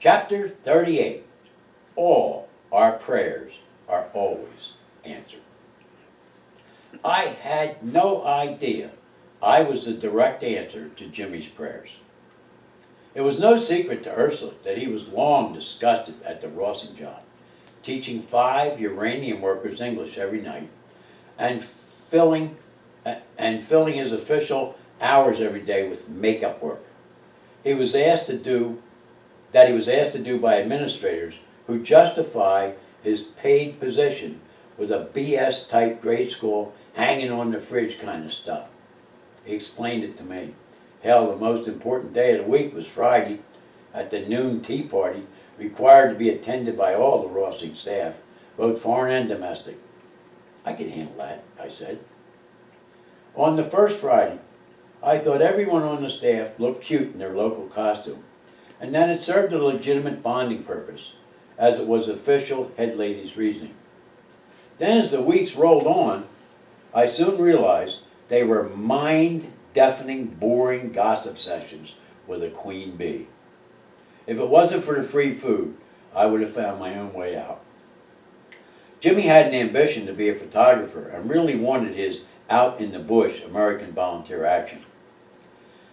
Chapter 38. All our prayers are always answered. I had no idea I was the direct answer to Jimmy's prayers. It was no secret to Ursula that he was long disgusted at the Rossing job, teaching 5 uranium workers English every night and filling his official hours every day with makeup work. He was asked to do by administrators who justify his paid position with a BS type grade school hanging on the fridge kind of stuff. He explained it to me. Hell, the most important day of the week was Friday at the noon tea party, required to be attended by all the Rossing staff, both foreign and domestic. I can handle that, I said. On the first Friday, I thought everyone on the staff looked cute in their local costume, and that it served a legitimate bonding purpose, as it was official head lady's reasoning. Then as the weeks rolled on, I soon realized they were mind-deafening, boring gossip sessions with a queen bee. If it wasn't for the free food, I would have found my own way out. Jimmy had an ambition to be a photographer and really wanted his out-in-the-bush American volunteer action.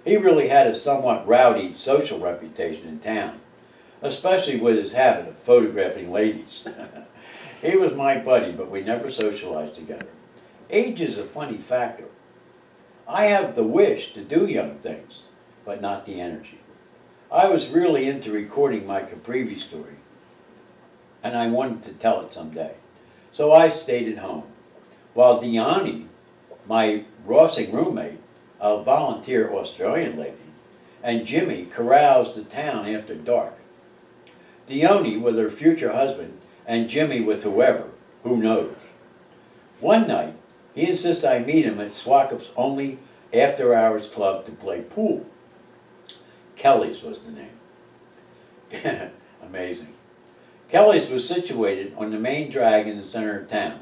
He really had a somewhat rowdy social reputation in town, especially with his habit of photographing ladies. He was my buddy, but we never socialized together. Age is a funny factor. I have the wish to do young things, but not the energy. I was really into recording my Caprivi story, and I wanted to tell it someday. So I stayed at home, while Dione, my Rossing roommate, a volunteer Australian lady, and Jimmy caroused the town after dark. Dione with her future husband, and Jimmy with whoever, who knows. One night, he insisted I meet him at Swackup's only after-hours club to play pool. Kelly's was the name. Amazing. Kelly's was situated on the main drag in the center of town.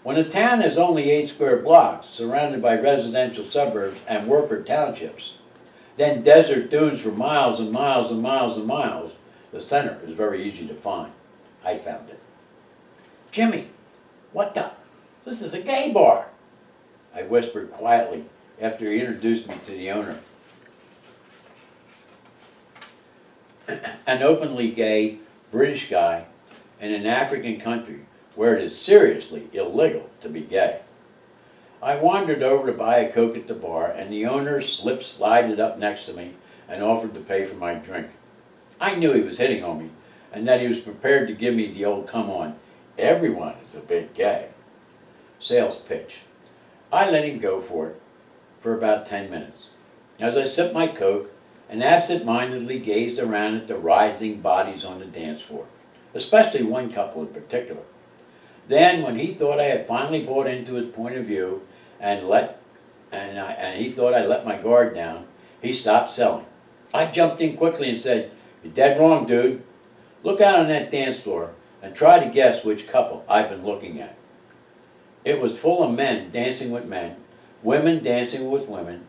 When a town is only 8 square blocks, surrounded by residential suburbs and worker townships, then desert dunes for miles and miles and miles and miles, the center is very easy to find. I found it. Jimmy, what the? This is a gay bar, I whispered quietly after he introduced me to the owner. An openly gay British guy in an African country where it is seriously illegal to be gay. I wandered over to buy a Coke at the bar, and the owner slided up next to me and offered to pay for my drink. I knew he was hitting on me, and that he was prepared to give me the old come on, everyone is a bit gay. Sales pitch. I let him go for it for about 10 minutes. As I sipped my Coke and absent-mindedly gazed around at the writhing bodies on the dance floor, especially one couple in particular. Then, when he thought I had finally bought into his point of view and he thought I let my guard down, he stopped selling. I jumped in quickly and said, "You're dead wrong, dude. Look out on that dance floor and try to guess which couple I've been looking at." It was full of men dancing with men, women dancing with women,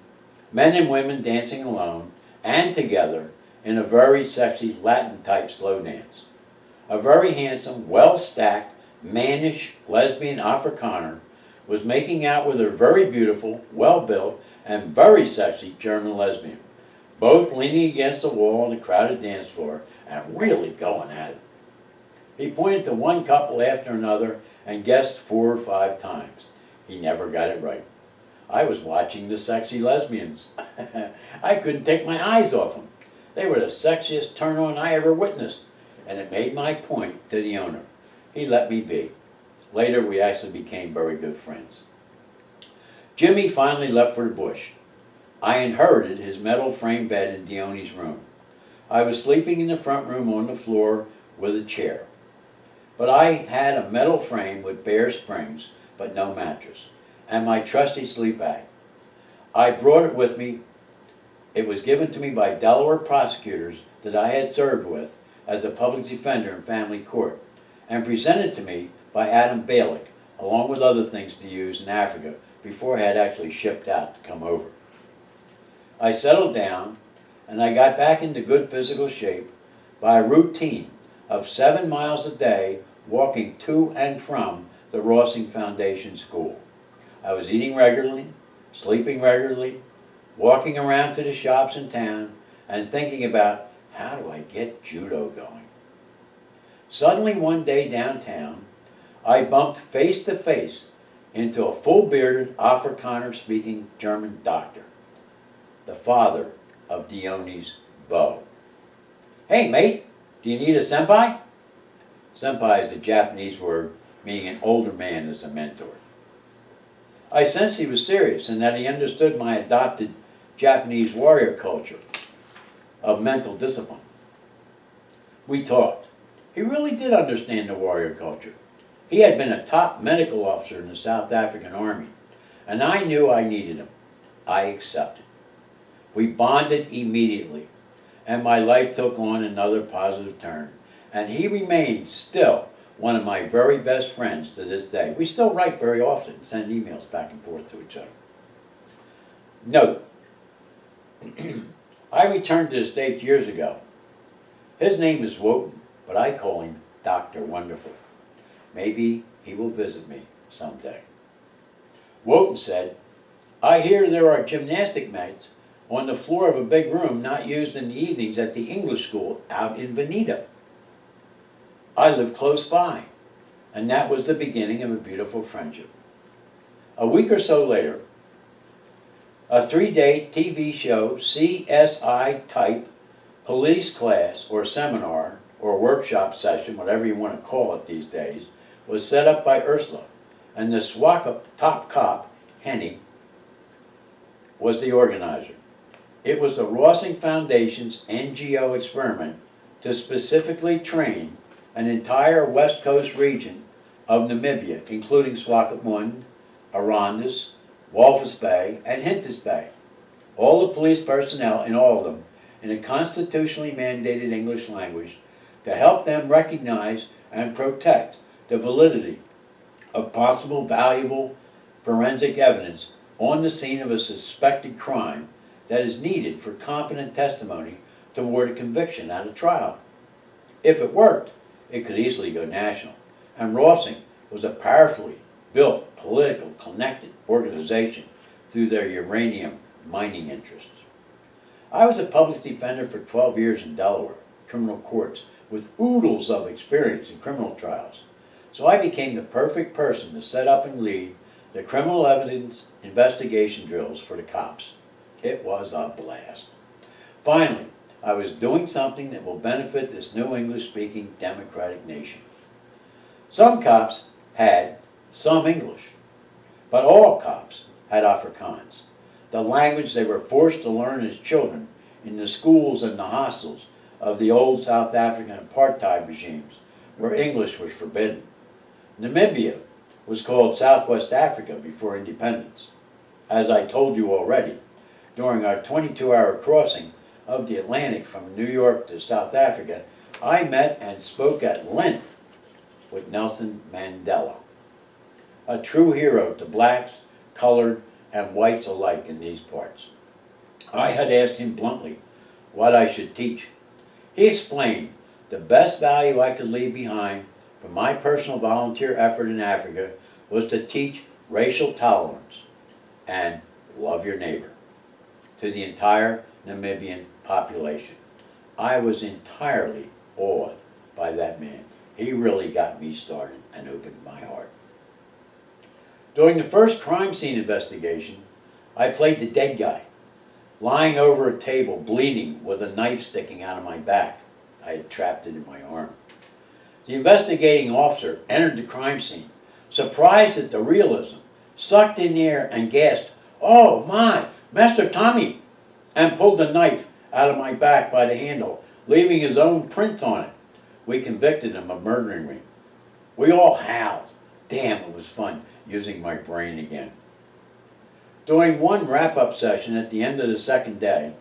men and women dancing alone and together in a very sexy Latin-type slow dance. A very handsome, well-stacked, mannish lesbian Afrikaner was making out with her very beautiful, well-built, and very sexy German lesbian, both leaning against the wall on the crowded dance floor and really going at it. He pointed to one couple after another and guessed 4 or 5 times. He never got it right. I was watching the sexy lesbians. I couldn't take my eyes off them. They were the sexiest turn-on I ever witnessed, and it made my point to the owner. He let me be. Later, we actually became very good friends. Jimmy finally left for the bush. I inherited his metal frame bed in Dione's room. I was sleeping in the front room on the floor with a chair. But I had a metal frame with bare springs, but no mattress, and my trusty sleep bag. I brought it with me. It was given to me by Delaware prosecutors that I had served with as a public defender in family court, and presented to me by Adam Balick, along with other things to use in Africa before I had actually shipped out to come over. I settled down, and I got back into good physical shape by a routine of 7 miles a day walking to and from the Rossing Foundation School. I was eating regularly, sleeping regularly, walking around to the shops in town, and thinking about how do I get judo going. Suddenly one day downtown, I bumped face to face into a full-bearded, Afrikaner-speaking German doctor, the father of Dione's beau. "Hey mate, do you need a senpai?" Senpai is a Japanese word meaning an older man as a mentor. I sensed he was serious and that he understood my adopted Japanese warrior culture of mental discipline. We talked. He really did understand the warrior culture. He had been a top medical officer in the South African Army, and I knew I needed him. I accepted. We bonded immediately, and my life took on another positive turn, and he remains still one of my very best friends to this day. We still write very often and send emails back and forth to each other. Note, I returned to the States years ago. His name is Wotan, but I call him Dr. Wonderful. Maybe he will visit me someday. Wotan said, "I hear there are gymnastic mats on the floor of a big room not used in the evenings at the English school out in Veneta." I live close by, and that was the beginning of a beautiful friendship. A week or so later, a 3-day TV show, CSI type police class or seminar or workshop session, whatever you want to call it these days, was set up by Ursula, and the SWACA top cop, Henny, was the organizer. It was the Rossing Foundation's NGO experiment to specifically train an entire west coast region of Namibia, including Swakopmund, Arandis, Walvis Bay, and Hintis Bay. All the police personnel in all of them in a constitutionally mandated English language to help them recognize and protect the validity of possible valuable forensic evidence on the scene of a suspected crime that is needed for competent testimony toward a conviction at a trial. If it worked, it could easily go national, and Rossing was a powerfully built, political, connected organization through their uranium mining interests. I was a public defender for 12 years in Delaware, criminal courts, with oodles of experience in criminal trials. So I became the perfect person to set up and lead the criminal evidence investigation drills for the cops. It was a blast. Finally, I was doing something that will benefit this new English-speaking democratic nation. Some cops had some English, but all cops had Afrikaans, the language they were forced to learn as children in the schools and the hostels of the old South African apartheid regimes, where English was forbidden. Namibia was called Southwest Africa before independence. As I told you already, during our 22-hour crossing of the Atlantic from New York to South Africa, I met and spoke at length with Nelson Mandela, a true hero to blacks, colored, and whites alike in these parts. I had asked him bluntly what I should teach. He explained the best value I could leave behind from my personal volunteer effort in Africa was to teach racial tolerance and love your neighbor to the entire Namibian population. I was entirely awed by that man. He really got me started and opened my heart. During the first crime scene investigation, I played the dead guy, lying over a table bleeding with a knife sticking out of my back. I had trapped it in my arm. The investigating officer entered the crime scene, surprised at the realism, sucked in air and gasped, "Oh my, Master Tommy," and pulled the knife out of my back by the handle, leaving his own print on it. We convicted him of murdering me. We all howled. Damn, it was fun using my brain again. During one wrap-up session at the end of the second day,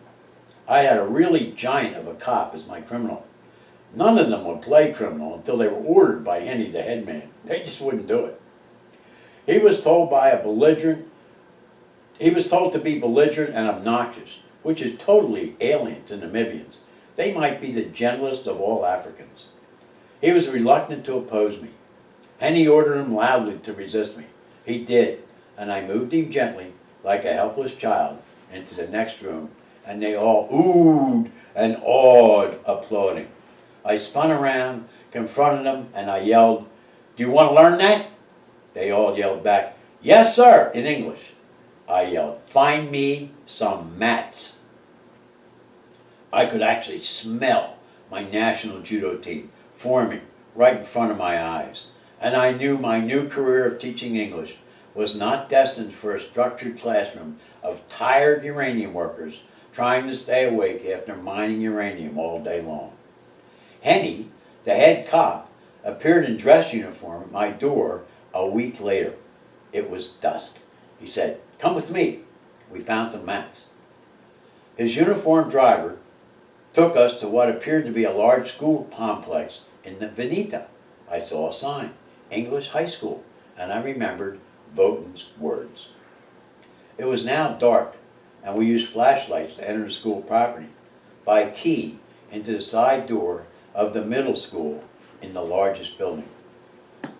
I had a really giant of a cop as my criminal. None of them would play criminal until they were ordered by Henny, the head man. They just wouldn't do it. He was told to be belligerent and obnoxious, which is totally alien to Namibians. they might be the gentlest of all Africans. He was reluctant to oppose me. Henny ordered him loudly to resist me. He did, and I moved him gently, like a helpless child, into the next room, and they all oohed and awed, applauding. I spun around, confronted them, and I yelled, "Do you want to learn that?" They all yelled back, "Yes, sir," in English. I yelled, "Find me some mats." I could actually smell my national judo team forming right in front of my eyes, and I knew my new career of teaching English was not destined for a structured classroom of tired uranium workers trying to stay awake after mining uranium all day long. Henny, the head cop, appeared in dress uniform at my door a week later. It was dusk. He said, "Come with me. We found some mats." His uniformed driver took us to what appeared to be a large school complex in the Veneta. I saw a sign, English High School, and I remembered Votan's words. It was now dark, and we used flashlights to enter the school property by a key into the side door of the middle school in the largest building.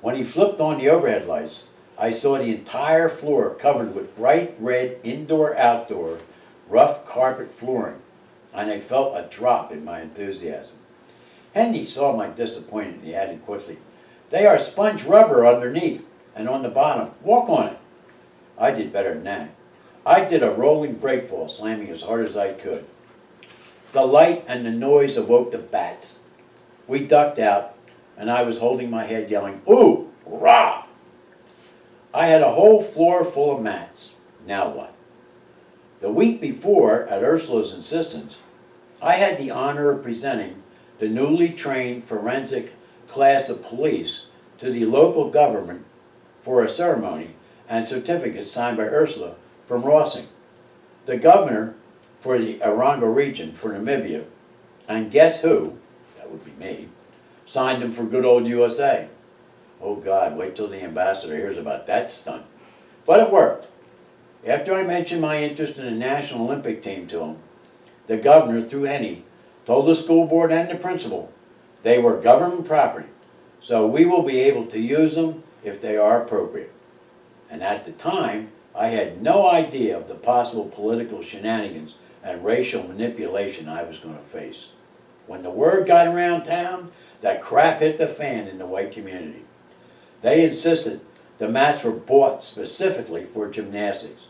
When he flipped on the overhead lights, I saw the entire floor covered with bright red indoor-outdoor rough carpet flooring, and I felt a drop in my enthusiasm. Henry saw my disappointment and he added quickly, "They are sponge rubber underneath and on the bottom. Walk on it." I did better than that. I did a rolling breakfall, slamming as hard as I could. The light and the noise awoke the bats. We ducked out, and I was holding my head yelling, "Ooh, rah!" I had a whole floor full of mats. Now what? The week before, at Ursula's insistence, I had the honor of presenting the newly trained forensic class of police to the local government for a ceremony and certificate signed by Ursula from Rossing, the governor for the Erongo region for Namibia, and guess who, that would be me, signed them for good old USA. Oh God, wait till the ambassador hears about that stunt. But it worked. After I mentioned my interest in the National Olympic team to him, the governor, through Henny, told the school board and the principal they were government property, so we will be able to use them if they are appropriate. And at the time, I had no idea of the possible political shenanigans and racial manipulation I was going to face. When the word got around town, that crap hit the fan in the white community. They insisted the mats were bought specifically for gymnastics.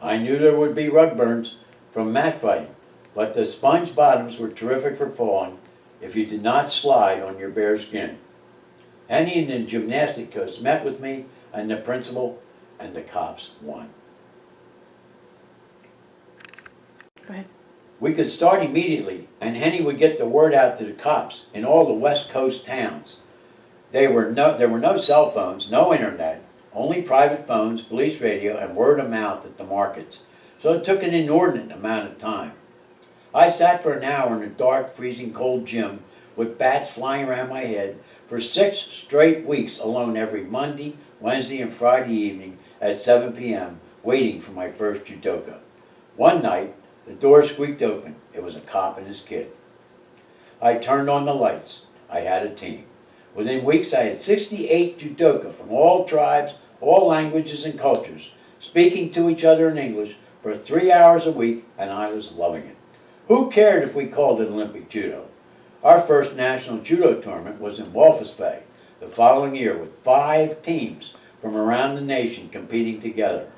I knew there would be rug burns from mat fighting, but the sponge bottoms were terrific for falling if you did not slide on your bare skin. Henny and the gymnastic coach met with me and the principal, and the cops won. Go ahead. We could start immediately, and Henny would get the word out to the cops in all the West Coast towns. There were no cell phones, no internet, only private phones, police radio, and word of mouth at the markets. So it took an inordinate amount of time. I sat for an hour in a dark, freezing cold gym with bats flying around my head for 6 straight weeks alone every Monday, Wednesday, and Friday evening at 7 p.m., waiting for my first judoka. One night, the door squeaked open. It was a cop and his kid. I turned on the lights. I had a team. Within weeks, I had 68 judoka from all tribes, all languages and cultures, speaking to each other in English for 3 hours a week, and I was loving it. Who cared if we called it Olympic Judo? Our first national judo tournament was in Walvis Bay the following year with 5 teams from around the nation competing together.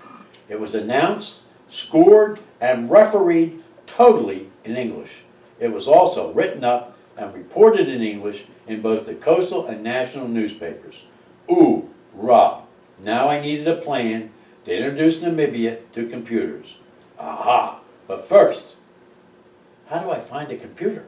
It was announced, scored, and refereed totally in English. It was also written up and reported in English in both the coastal and national newspapers. Ooh, rah! Now I needed a plan to introduce Namibia to computers. Aha! But first, how do I find a computer?